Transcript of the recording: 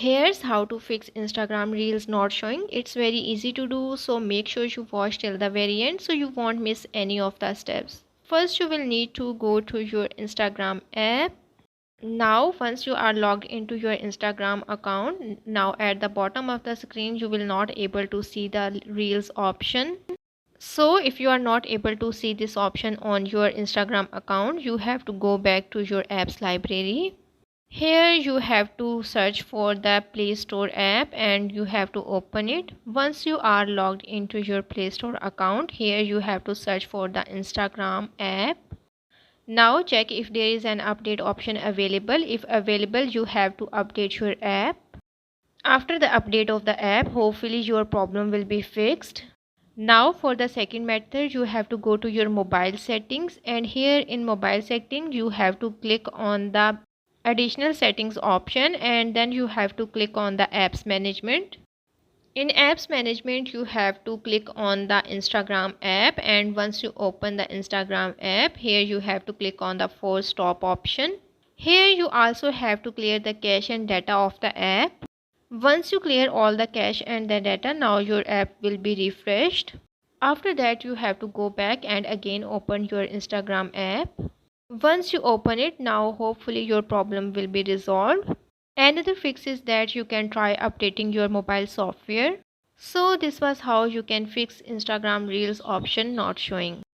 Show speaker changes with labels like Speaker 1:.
Speaker 1: Here's how to fix Instagram Reels not showing. It's very easy to do, so make sure you watch till the very end so you won't miss any of the steps. First, you will need to go to your Instagram app. Now, once you are logged into your Instagram account, now at the bottom of the screen, you will not able to see the Reels option. So if you are not able to see this option on your Instagram account, you have to go back to your apps library. Here you have to search for the Play Store app and you have to open it. Once you are logged into your Play Store account, here you have to search for the Instagram app. Now check if there is an update option available. If available, you have to update your app. After the update of the app, hopefully your problem will be fixed. Now for the second method, you have to go to your mobile settings, and here in mobile settings you have to click on the additional settings option, and then you have to click on the apps management. In apps management, you have to click on the Instagram app, and once you open the Instagram app, here you have to click on the force stop option. Here you also have to clear the cache and data of the app. Once you clear all the cache and the data, now your app will be refreshed. After that, you have to go back and again open your Instagram app. Once you open it, now hopefully your problem will be resolved. Another fix is that you can try updating your mobile software. So this was how you can fix Instagram Reels option not showing.